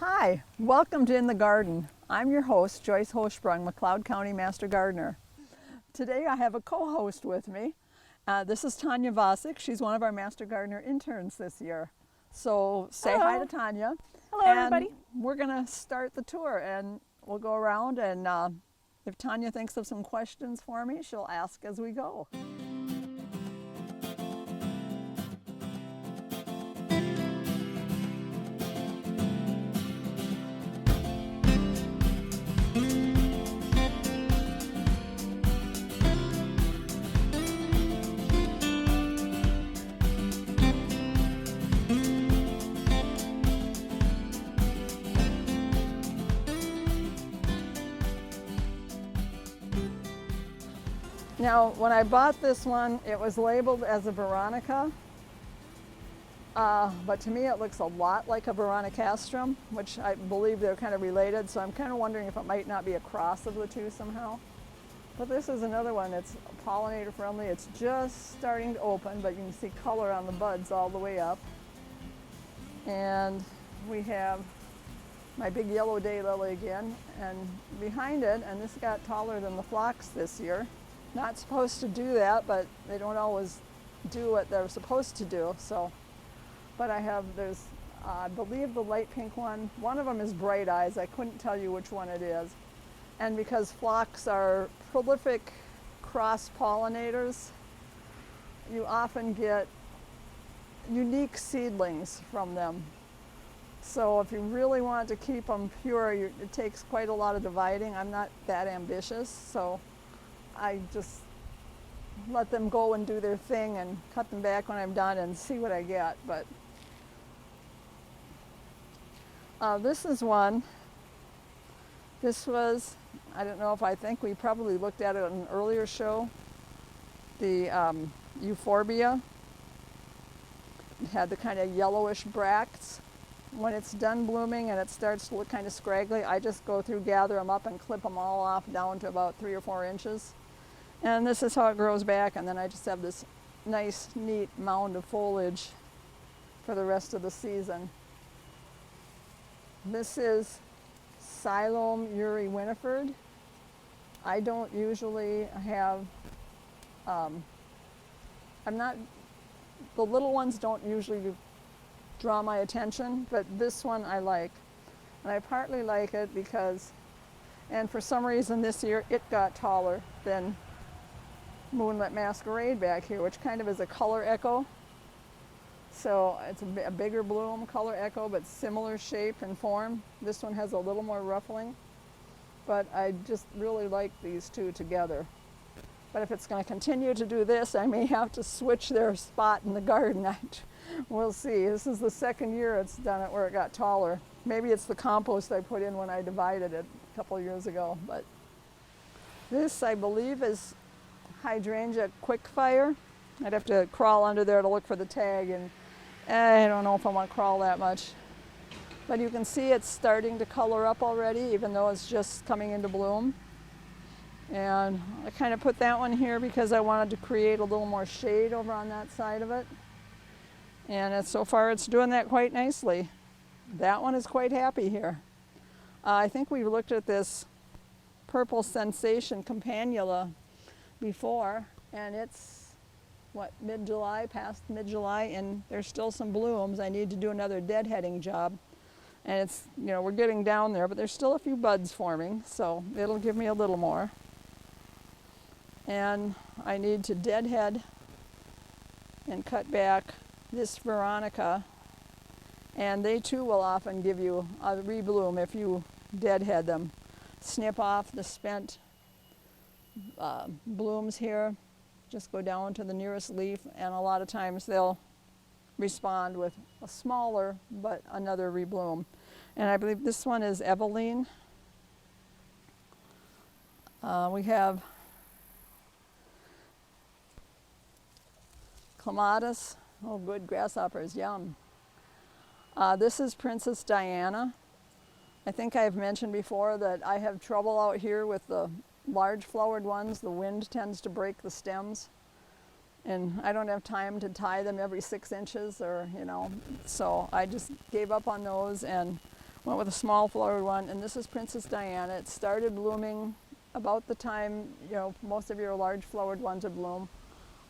Hi, welcome to In the Garden. I'm your host, Joyce Hochsprung, McLeod County Master Gardener. Today I have a co-host with me. This is Tanya Vosick. She's one of our Master Gardener interns this year. So say hi to Tanya. Hello, everybody. We're going to start the tour and we'll go around and if Tanya thinks of some questions for me, she'll ask as we go. Now, when I bought this one, it was labeled as a Veronica, but to me it looks a lot like a Veronicastrum, which I believe they're kind of related, so I'm kind of wondering if it might not be a cross of the two somehow. But this is another one that's pollinator friendly. It's just starting to open, but you can see color on the buds all the way up. And we have my big yellow daylily again, and behind it, and this got taller than the phlox this year. Not supposed to do that, but they don't always do what they're supposed to do. So, but there's, I believe the light pink one of them is Bright Eyes. I couldn't tell you which one it is. And because phlox are prolific cross pollinators, you often get unique seedlings from them. So if you really want to keep them pure, it takes quite a lot of dividing. I'm not that ambitious, so I just let them go and do their thing and cut them back when I'm done and see what I get. But this is one. This was, I don't know if I think we probably looked at it on an earlier show. The Euphorbia. It had the kind of yellowish bracts. When it's done blooming and it starts to look kind of scraggly, I just go through, gather them up and clip them all off down to about 3 or 4 inches. And this is how it grows back, and then I just have this nice, neat mound of foliage for the rest of the season. This is Siloam Uri Winifred. I don't usually have, the little ones don't usually draw my attention, but this one I like. And I partly like it because, and for some reason this year it got taller than Moonlit Masquerade back here, which kind of is a color echo. So it's a bigger bloom, color echo, but similar shape and form. This one has a little more ruffling, but I just really like these two together. But if it's going to continue to do this, I may have to switch their spot in the garden. We'll see. This is the second year it's done it where it got taller. Maybe it's the compost I put in when I divided it a couple years ago. But this, I believe, is Hydrangea Quickfire. I'd have to crawl under there to look for the tag, and I don't know if I want to crawl that much. But you can see it's starting to color up already, even though it's just coming into bloom. And I kind of put that one here because I wanted to create a little more shade over on that side of it. And so far it's doing that quite nicely. That one is quite happy here. I think we looked at this Purple Sensation Campanula before, and it's mid-July, past mid-July, and there's still some blooms. I need to do another deadheading job, and it's, we're getting down there, but there's still a few buds forming, so it'll give me a little more. And I need to deadhead and cut back this Veronica, and they too will often give you a rebloom if you deadhead them. Snip off the spent blooms here, just go down to the nearest leaf, and a lot of times they'll respond with a smaller but another rebloom. And I believe this one is Eveline. We have Clematis. Oh, good, grasshoppers, yum. This is Princess Diana. I think I've mentioned before that I have trouble out here with the large flowered ones. The wind tends to break the stems, and I don't have time to tie them every 6 inches, or so I just gave up on those. And went with a small flowered one, and this is Princess Diana. It started blooming about the time, most of your large flowered ones would bloom,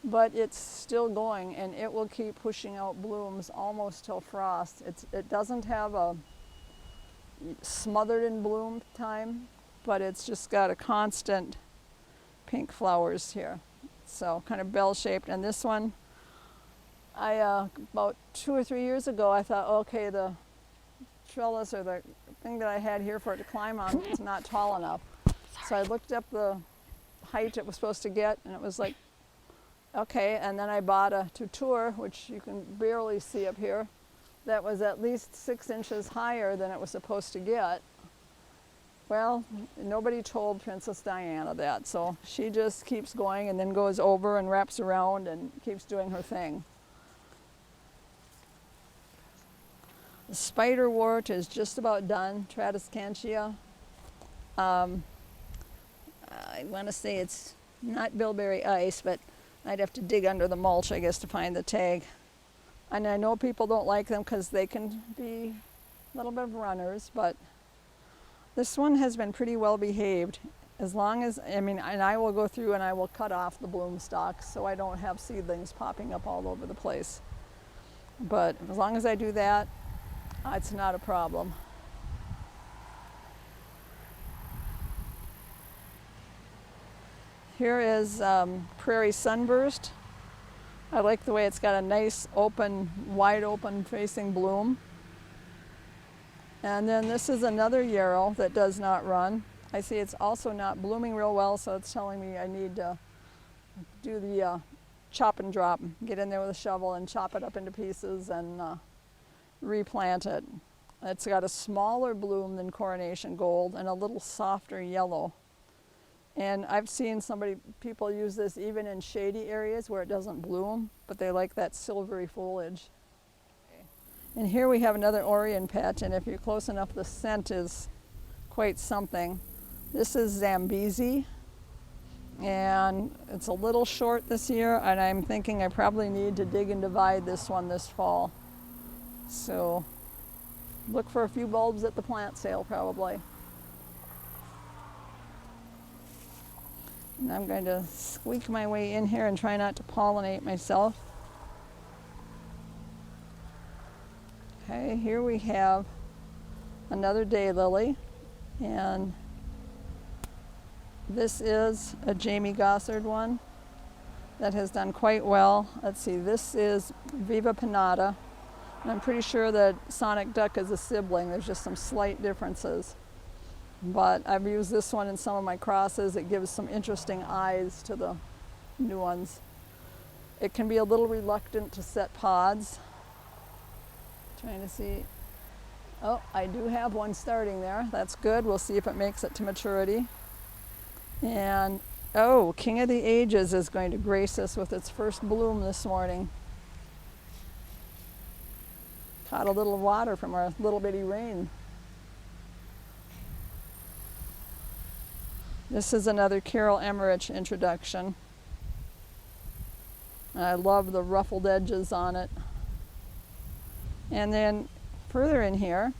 but it's still going, and it will keep pushing out blooms almost till frost. It doesn't have a smothered in bloom time, but it's just got a constant pink flowers here. So kind of bell-shaped. And this one, about 2 or 3 years ago, I thought, okay, the trellis or the thing that I had here for it to climb on is not tall enough. So I looked up the height it was supposed to get, and it was like, okay. And then I bought a tutor, which you can barely see up here, that was at least 6 inches higher than it was supposed to get. Well, nobody told Princess Diana that, so she just keeps going and then goes over and wraps around and keeps doing her thing. The spiderwort is just about done, Tradescantia. I want to say it's not bilberry ice, but I'd have to dig under the mulch, I guess, to find the tag. And I know people don't like them because they can be a little bit of runners, but this one has been pretty well behaved. As long as, and I will go through and I will cut off the bloom stalks so I don't have seedlings popping up all over the place. But as long as I do that, it's not a problem. Here is Prairie Sunburst. I like the way it's got a nice open, wide open facing bloom. And then this is another yarrow that does not run. I see it's also not blooming real well, so it's telling me I need to do the chop and drop, get in there with a shovel and chop it up into pieces and replant it. It's got a smaller bloom than Coronation Gold and a little softer yellow. And I've seen people use this even in shady areas where it doesn't bloom, but they like that silvery foliage. And here we have another Orion patch, and if you're close enough, the scent is quite something. This is Zambezi, and it's a little short this year, and I'm thinking I probably need to dig and divide this one this fall. So look for a few bulbs at the plant sale probably. And I'm going to squeak my way in here and try not to pollinate myself. Okay, here we have another daylily, and this is a Jamie Gossard one that has done quite well. Let's see, this is Viva Pinnata, and I'm pretty sure that Sonic Duck is a sibling. There's just some slight differences. But I've used this one in some of my crosses. It gives some interesting eyes to the new ones. It can be a little reluctant to set pods. Trying to see. Oh, I do have one starting there. That's good. We'll see if it makes it to maturity. And oh, King of the Ages is going to grace us with its first bloom this morning. Caught a little water from our little bitty rain. This is another Carol Emmerich introduction. And I love the ruffled edges on it. And then further in here,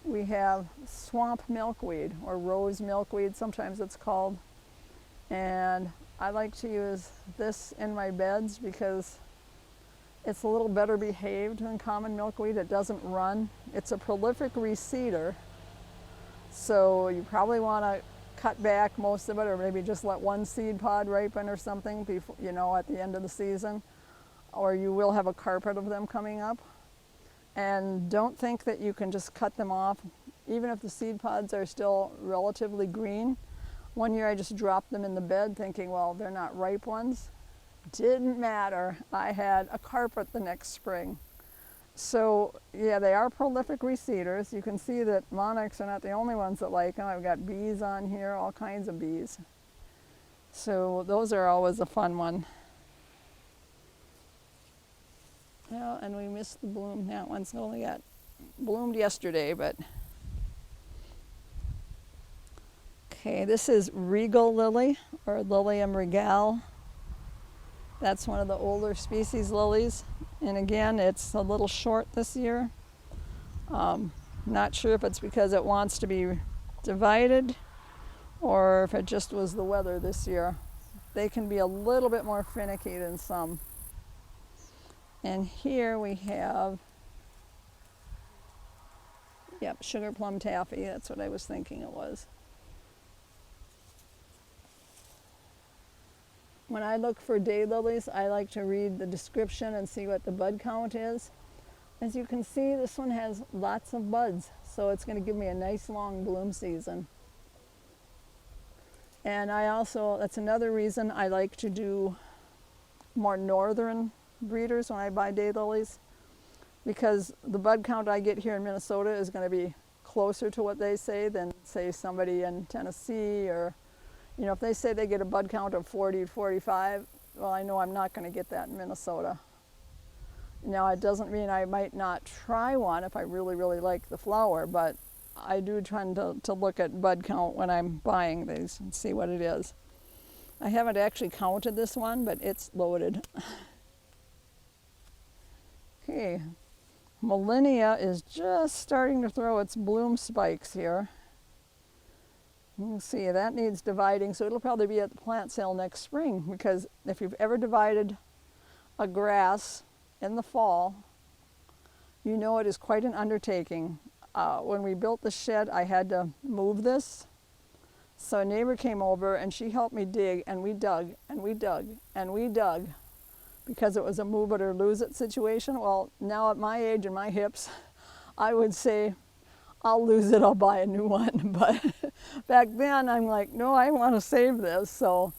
we have swamp milkweed, or rose milkweed, sometimes it's called. And I like to use this in my beds because it's a little better behaved than common milkweed. It doesn't run. It's a prolific reseeder, so you probably want to cut back most of it, or maybe just let one seed pod ripen or something before, at the end of the season, or you will have a carpet of them coming up. And don't think that you can just cut them off, even if the seed pods are still relatively green. One year I just dropped them in the bed thinking, well, they're not ripe ones. Didn't matter. I had a carpet the next spring. So yeah, they are prolific reseeders. You can see that monarchs are not the only ones that like them. I've got bees on here, all kinds of bees. So those are always a fun one. Well, and we missed the bloom. That one's only got bloomed yesterday, but. Okay, this is Regal Lily, or Lilium Regal. That's one of the older species lilies. And again, it's a little short this year. Not sure if it's because it wants to be divided or if it just was the weather this year. They can be a little bit more finicky than some. And here we have, yep, sugar plum taffy. That's what I was thinking it was. When I look for daylilies, I like to read the description and see what the bud count is. As you can see, this one has lots of buds, so it's going to give me a nice long bloom season. And I also, that's another reason I like to do more northern breeders when I buy daylilies, because the bud count I get here in Minnesota is going to be closer to what they say than, say, somebody in Tennessee, or, you know, if they say they get a bud count of 40 to 45, well, I know I'm not going to get that in Minnesota. Now, it doesn't mean I might not try one if I really, really like the flower, but I do try to look at bud count when I'm buying these and see what it is. I haven't actually counted this one, but it's loaded. Okay, Millennia is just starting to throw its bloom spikes here. You can see that needs dividing, so it'll probably be at the plant sale next spring, because if you've ever divided a grass in the fall, you know it is quite an undertaking. When we built the shed, I had to move this. So a neighbor came over and she helped me dig, and we dug and we dug and we dug, because it was a move it or lose it situation. Well, now at my age and my hips, I would say, I'll lose it, I'll buy a new one. But back then I'm like, no, I want to save this. So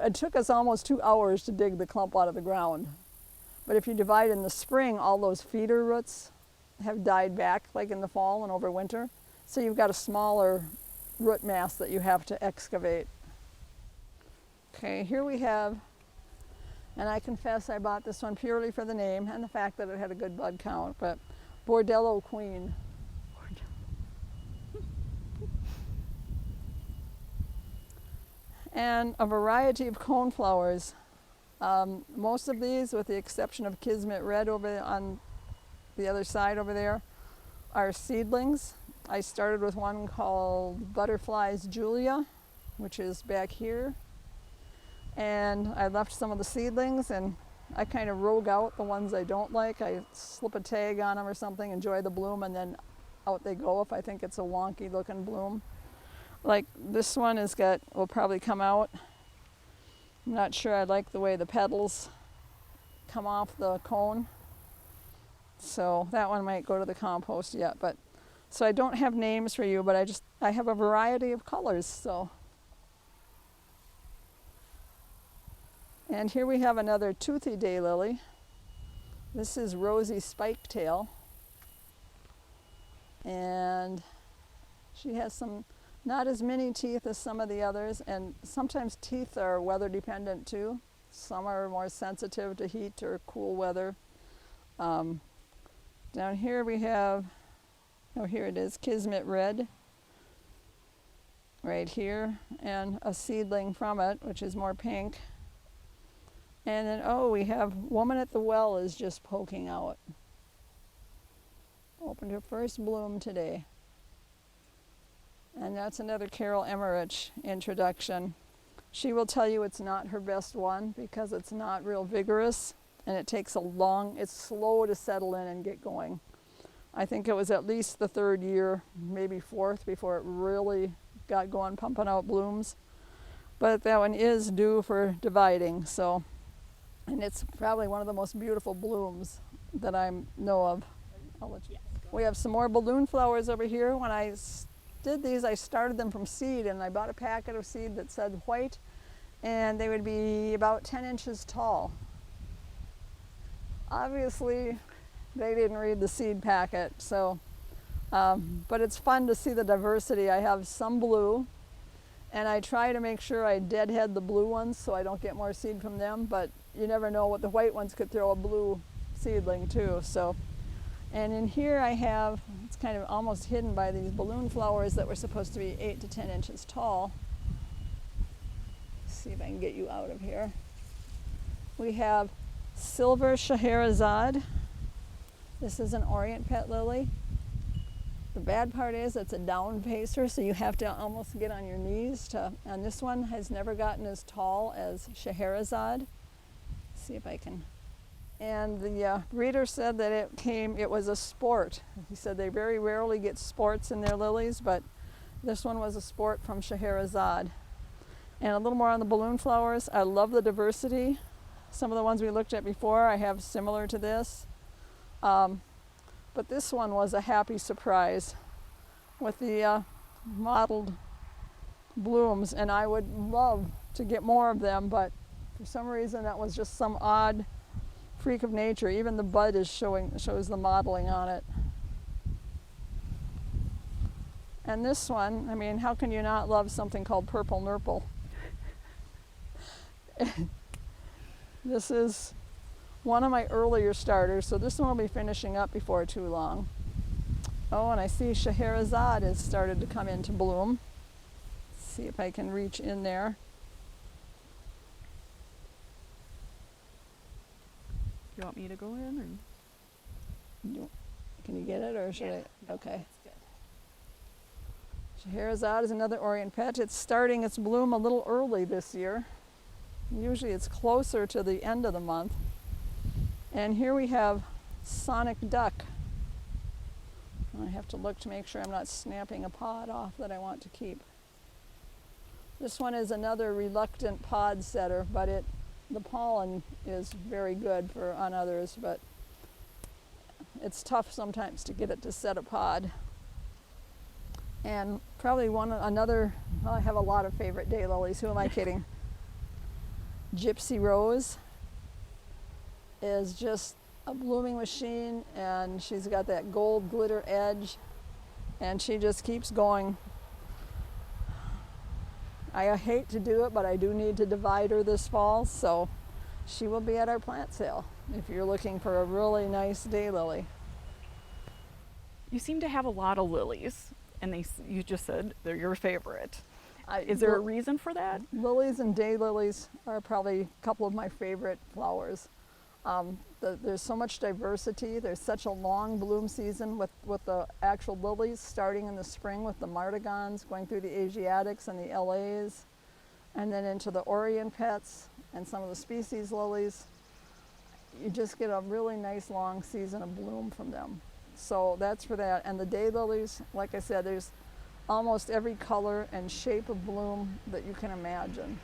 it took us almost 2 hours to dig the clump out of the ground. But if you divide in the spring, all those feeder roots have died back, like in the fall and over winter. So you've got a smaller root mass that you have to excavate. Okay, here we have, and I confess I bought this one purely for the name and the fact that it had a good bud count, but Bordello Queen. And a variety of coneflowers. Most of these, with the exception of Kismet Red over on the other side over there, are seedlings. I started with one called Butterflies Julia, which is back here. And I left some of the seedlings, and I kind of rogue out the ones I don't like. I slip a tag on them or something, enjoy the bloom, and then out they go if I think it's a wonky looking bloom. Like this one will probably come out. I'm not sure I like the way the petals come off the cone. So that one might go to the compost yet. But so I don't have names for you, but I have a variety of colors. So, and here we have another toothy daylily. This is Rosy Spiketail, and she has some not as many teeth as some of the others, and sometimes teeth are weather dependent too. Some are more sensitive to heat or cool weather. Down here we have, oh, here it is, Kismet Red, right here, and a seedling from it, which is more pink. And then, oh, we have Woman at the Well is just poking out. Opened her first bloom today. And that's another Carol Emmerich introduction. She will tell you it's not her best one because it's not real vigorous, and it takes it's slow to settle in and get going. I think it was at least the third year, maybe fourth, before it really got going, pumping out blooms. But that one is due for dividing, so, and it's probably one of the most beautiful blooms that I know of. We have some more balloon flowers over here. When I did these, I started them from seed, and I bought a packet of seed that said white, and they would be about 10 inches tall. Obviously, they didn't read the seed packet, so, but it's fun to see the diversity. I have some blue, and I try to make sure I deadhead the blue ones so I don't get more seed from them, but you never know what the white ones could throw a blue seedling too, so. And in here I have, it's kind of almost hidden by these balloon flowers that were supposed to be 8 to 10 inches tall. Let's see if I can get you out of here. We have silver Scheherazade. This is an Orient pet lily. The bad part is it's a down pacer, so you have to almost get on your knees to, and this one has never gotten as tall as Scheherazade. See if I can. And the breeder said that it was a sport. He said they very rarely get sports in their lilies, but this one was a sport from Scheherazade. And a little more on the balloon flowers. I love the diversity. Some of the ones we looked at before I have similar to this. But this one was a happy surprise with the mottled blooms, and I would love to get more of them, but for some reason that was just some odd freak of nature. Even the bud shows the mottling on it. And this one, I mean, how can you not love something called Purple Nurple? This is one of my earlier starters, so this one will be finishing up before too long. Oh, and I see Scheherazade has started to come into bloom. Let's see if I can reach in there. You want me to go in? Can you get it, or should I? Okay. That's good. Scheherazade is another Orient pet. It's starting its bloom a little early this year. Usually it's closer to the end of the month. And here we have Sonic Duck. I have to look to make sure I'm not snapping a pod off that I want to keep. This one is another reluctant pod setter, but the pollen is very good on others, but it's tough sometimes to get it to set a pod. And probably I have a lot of favorite daylilies. Who am I kidding? Gypsy Rose is just a blooming machine, and she's got that gold glitter edge, and she just keeps going. I hate to do it, but I do need to divide her this fall, so she will be at our plant sale if you're looking for a really nice daylily. You seem to have a lot of lilies, and you just said they're your favorite. Is there a reason for that? Lilies and daylilies are probably a couple of my favorite flowers. There's so much diversity. There's such a long bloom season with the actual lilies starting in the spring with the Martigons, going through the Asiatics and the LAs, and then into the Orient pets and some of the species lilies. You just get a really nice long season of bloom from them. So that's for that. And the daylilies, like I said, there's almost every color and shape of bloom that you can imagine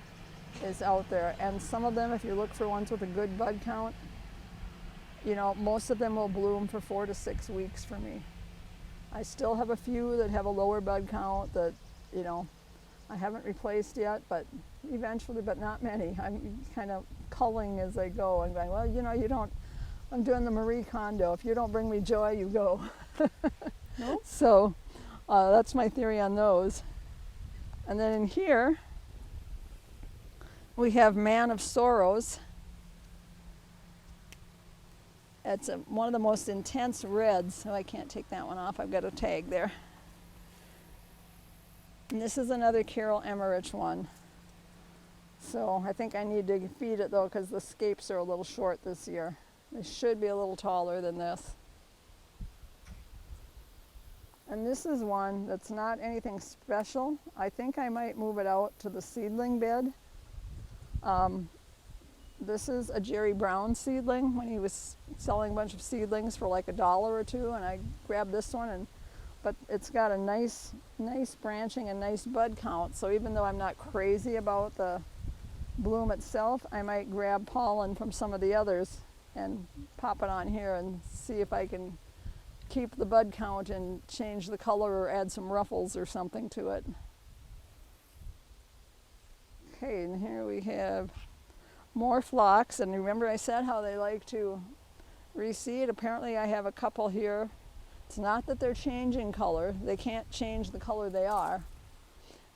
is out there. And some of them, if you look for ones with a good bud count, most of them will bloom for 4 to 6 weeks for me. I still have a few that have a lower bud count that, I haven't replaced yet, but eventually, but not many. I'm kind of culling as I go. I'm going, well, I'm doing the Marie Kondo. If you don't bring me joy, you go. Nope. So that's my theory on those. And then in here, we have Man of Sorrows. It's one of the most intense reds. So I can't take that one off. I've got a tag there. And this is another Carol Emmerich one. So I think I need to feed it though, because the scapes are a little short this year. They should be a little taller than this. And this is one that's not anything special. I think I might move it out to the seedling bed. This is a Jerry Brown seedling when he was selling a bunch of seedlings for like $1 or $2, and I grabbed this one, but it's got a nice branching and nice bud count. So even though I'm not crazy about the bloom itself, I might grab pollen from some of the others and pop it on here and see if I can keep the bud count and change the color or add some ruffles or something to it. Okay, and here we have more phlox, and remember I said how they like to reseed. Apparently I have a couple here. It's not that they're changing color. They can't change the color they are,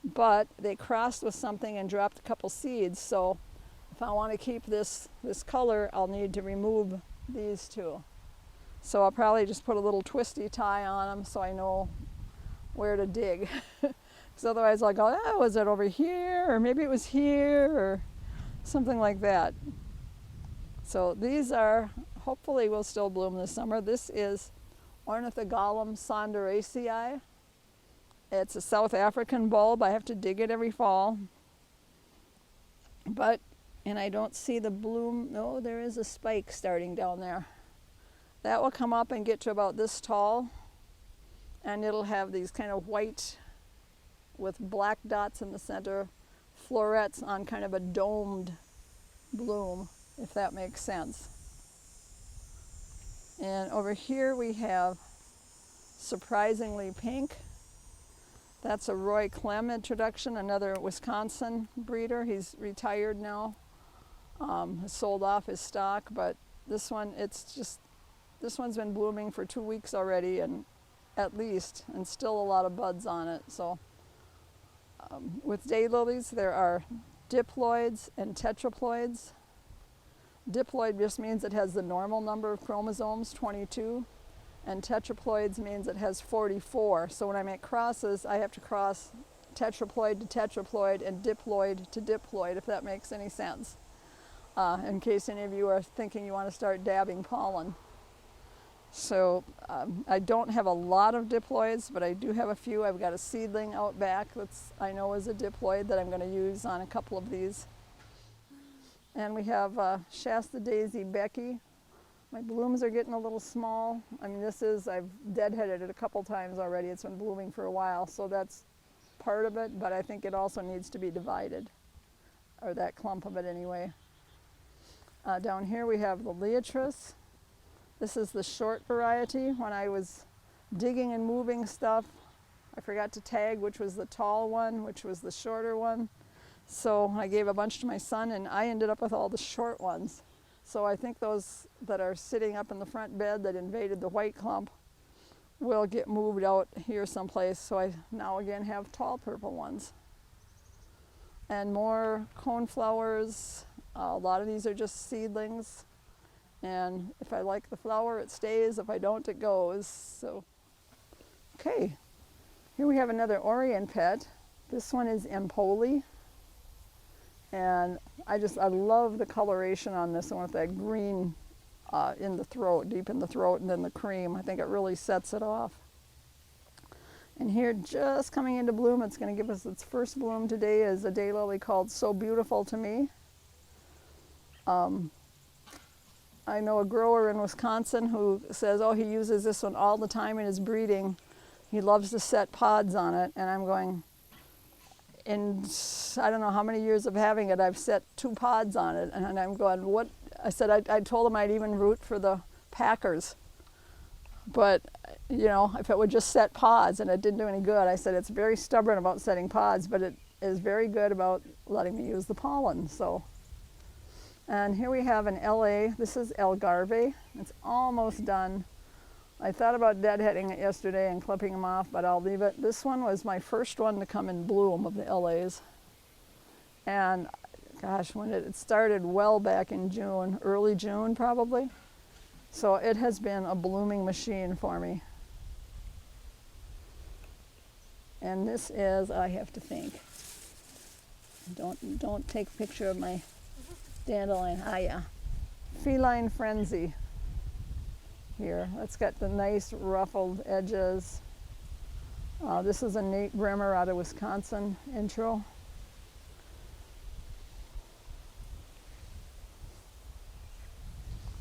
but they crossed with something and dropped a couple seeds. So if I want to keep this color, I'll need to remove these two. So I'll probably just put a little twisty tie on them so I know where to dig. Because otherwise I'll go, was it over here? Or maybe it was here, or something like that. So these are, hopefully will still bloom this summer. This is Ornithogalum sonderacei. It's a South African bulb. I have to dig it every fall. And I don't see the bloom. No, there is a spike starting down there. That will come up and get to about this tall. And it'll have these kind of white with black dots in the center, florets on kind of a domed bloom, if that makes sense. And over here we have Surprisingly Pink. That's a Roy Clem introduction, another Wisconsin breeder. He's retired now, has sold off his stock, but this one, this one's been blooming for 2 weeks already, and at least, and still a lot of buds on it. So with daylilies, there are diploids and tetraploids. Diploid just means it has the normal number of chromosomes, 22, and tetraploids means it has 44. So when I make crosses, I have to cross tetraploid to tetraploid and diploid to diploid, if that makes any sense. In case any of you are thinking you want to start dabbing pollen. So I don't have a lot of diploids, but I do have a few. I've got a seedling out back that's I know is a diploid that I'm going to use on a couple of these. And we have Shasta Daisy Becky. My blooms are getting a little small. I mean, I've deadheaded it a couple times already. It's been blooming for a while, so that's part of it, but I think it also needs to be divided, or that clump of it anyway. Down here we have the Leotris. This is the short variety. When I was digging and moving stuff, I forgot to tag which was the tall one, which was the shorter one. So I gave a bunch to my son, and I ended up with all the short ones. So I think those that are sitting up in the front bed that invaded the white clump will get moved out here someplace. So I now again have tall purple ones. And more coneflowers. A lot of these are just seedlings. And if I like the flower, it stays. If I don't, it goes. So, okay. Here we have another Orient pet. This one is Empoli. And I love the coloration on this one with that green in the throat, deep in the throat, and then the cream. I think it really sets it off. And here, just coming into bloom, it's going to give us its first bloom today, is a daylily called So Beautiful to Me. I know a grower in Wisconsin who says, oh, he uses this one all the time in his breeding. He loves to set pods on it, and I'm going, in I don't know how many years of having it, I've set 2 pods on it, and I'm going, what? I said I told him I'd even root for the Packers, but you know, if it would just set pods, and it didn't do any good. I said it's very stubborn about setting pods, but it is very good about letting me use the pollen. So, and here we have an LA. This is Algarve. It's almost done. I thought about deadheading it yesterday and clipping them off, but I'll leave it. This one was my first one to come in bloom of the LAs. And gosh, when it started well back in June, early June probably. So it has been a blooming machine for me. And this is, I have to think. Don't take a picture of my dandelion. Ah, yeah. Feline Frenzy. Here, it's got the nice ruffled edges. This is a Nate Bremer out of Wisconsin intro.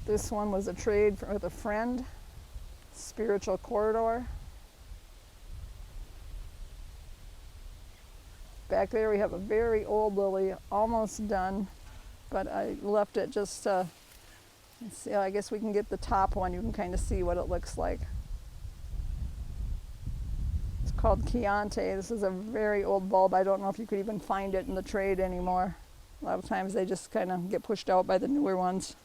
This one was a trade with a friend, Spiritual Corridor. Back there we have a very old lily, almost done, but I left it just to, let's see, I guess we can get the top one. You can kind of see what it looks like. It's called Chianti. This is a very old bulb. I don't know if you could even find it in the trade anymore. A lot of times they just kind of get pushed out by the newer ones.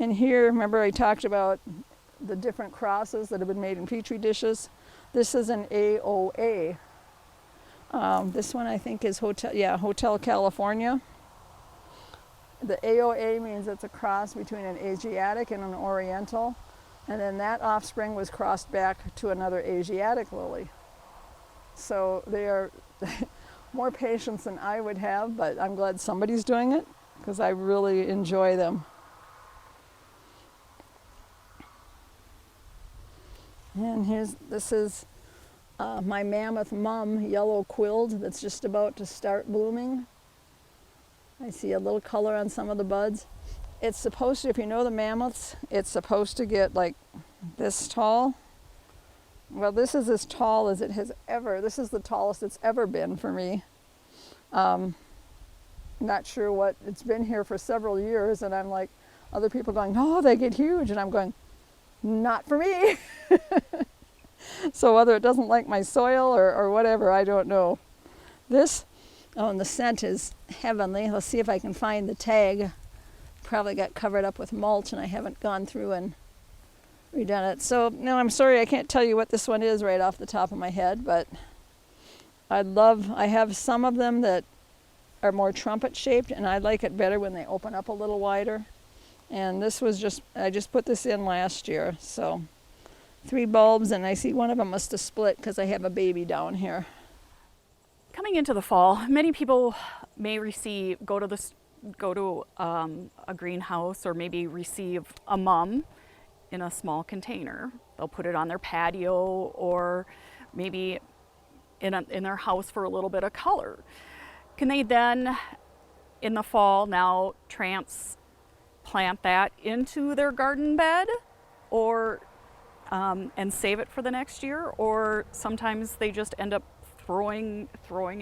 And here, remember I talked about the different crosses that have been made in Petri dishes. This is an AOA. This one I think is Hotel California. The AOA means it's a cross between an Asiatic and an Oriental, and then that offspring was crossed back to another Asiatic lily. So they are more patience than I would have, but I'm glad somebody's doing it because I really enjoy them. And this is my mammoth mum yellow quilt that's just about to start blooming. I see a little color on some of the buds. It's supposed to, if you know the mammoths, it's supposed to get like this tall. Well, this is as tall as it has ever, this is the tallest it's ever been for me. Not sure what, it's been here for several years, and I'm like, other people going, oh, they get huge, and I'm going, not for me. So whether it doesn't like my soil or whatever, I don't know. This, oh, and the scent is heavenly. Let's see if I can find the tag. Probably got covered up with mulch, and I haven't gone through and redone it. So, no, I'm sorry I can't tell you what this one is right off the top of my head, but I have some of them that are more trumpet shaped, and I like it better when they open up a little wider. And this was I just put this in last year, so 3 bulbs, and I see one of them must have split because I have a baby down here. Coming into the fall, many people may go to a greenhouse or maybe receive a mum in a small container. They'll put it on their patio or maybe in their house for a little bit of color. Can they then, in the fall, now transplant that into their garden bed, or and save it for the next year, or sometimes they just end up throwing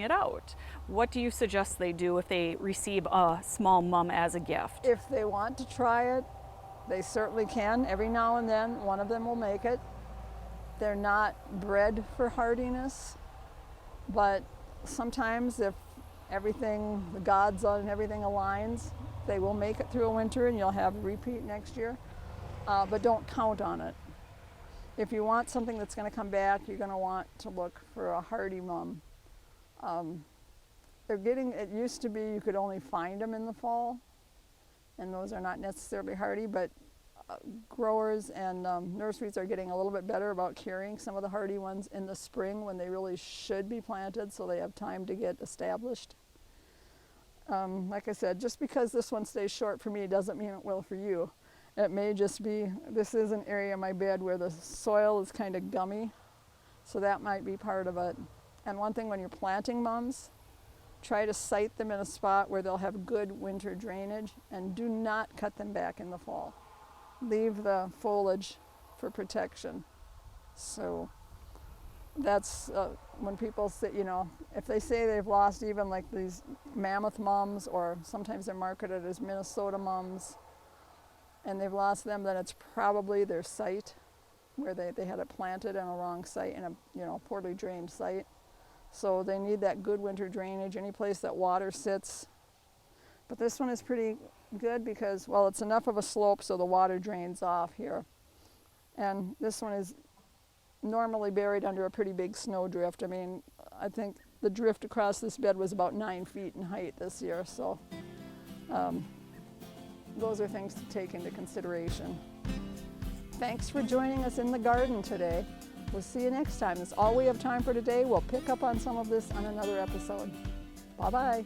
it out? What do you suggest they do if they receive a small mum as a gift? If they want to try it, they certainly can. Every now and then, one of them will make it. They're not bred for hardiness, but sometimes if the gods and everything aligns, they will make it through a winter, and you'll have a repeat next year. But don't count on it. If you want something that's going to come back, you're going to want to look for a hardy mum. It used to be you could only find them in the fall, and those are not necessarily hardy, but growers and nurseries are getting a little bit better about carrying some of the hardy ones in the spring when they really should be planted, so they have time to get established. Like I said, just because this one stays short for me doesn't mean it will for you. It may just be, this is an area of my bed where the soil is kind of gummy, so that might be part of it. And one thing when you're planting mums, try to site them in a spot where they'll have good winter drainage, and do not cut them back in the fall. Leave the foliage for protection. So that's when people say, if they say they've lost even like these mammoth mums, or sometimes they're marketed as Minnesota mums, and they've lost them, then it's probably their site where they had it planted in a wrong site, in a poorly drained site. So they need that good winter drainage, any place that water sits. But this one is pretty good because, well, it's enough of a slope so the water drains off here. And this one is normally buried under a pretty big snow drift. I mean, I think the drift across this bed was about 9 feet in height this year, so those are things to take into consideration. Thanks for joining us in the garden today. We'll see you next time. That's all we have time for today. We'll pick up on some of this on another episode. Bye-bye.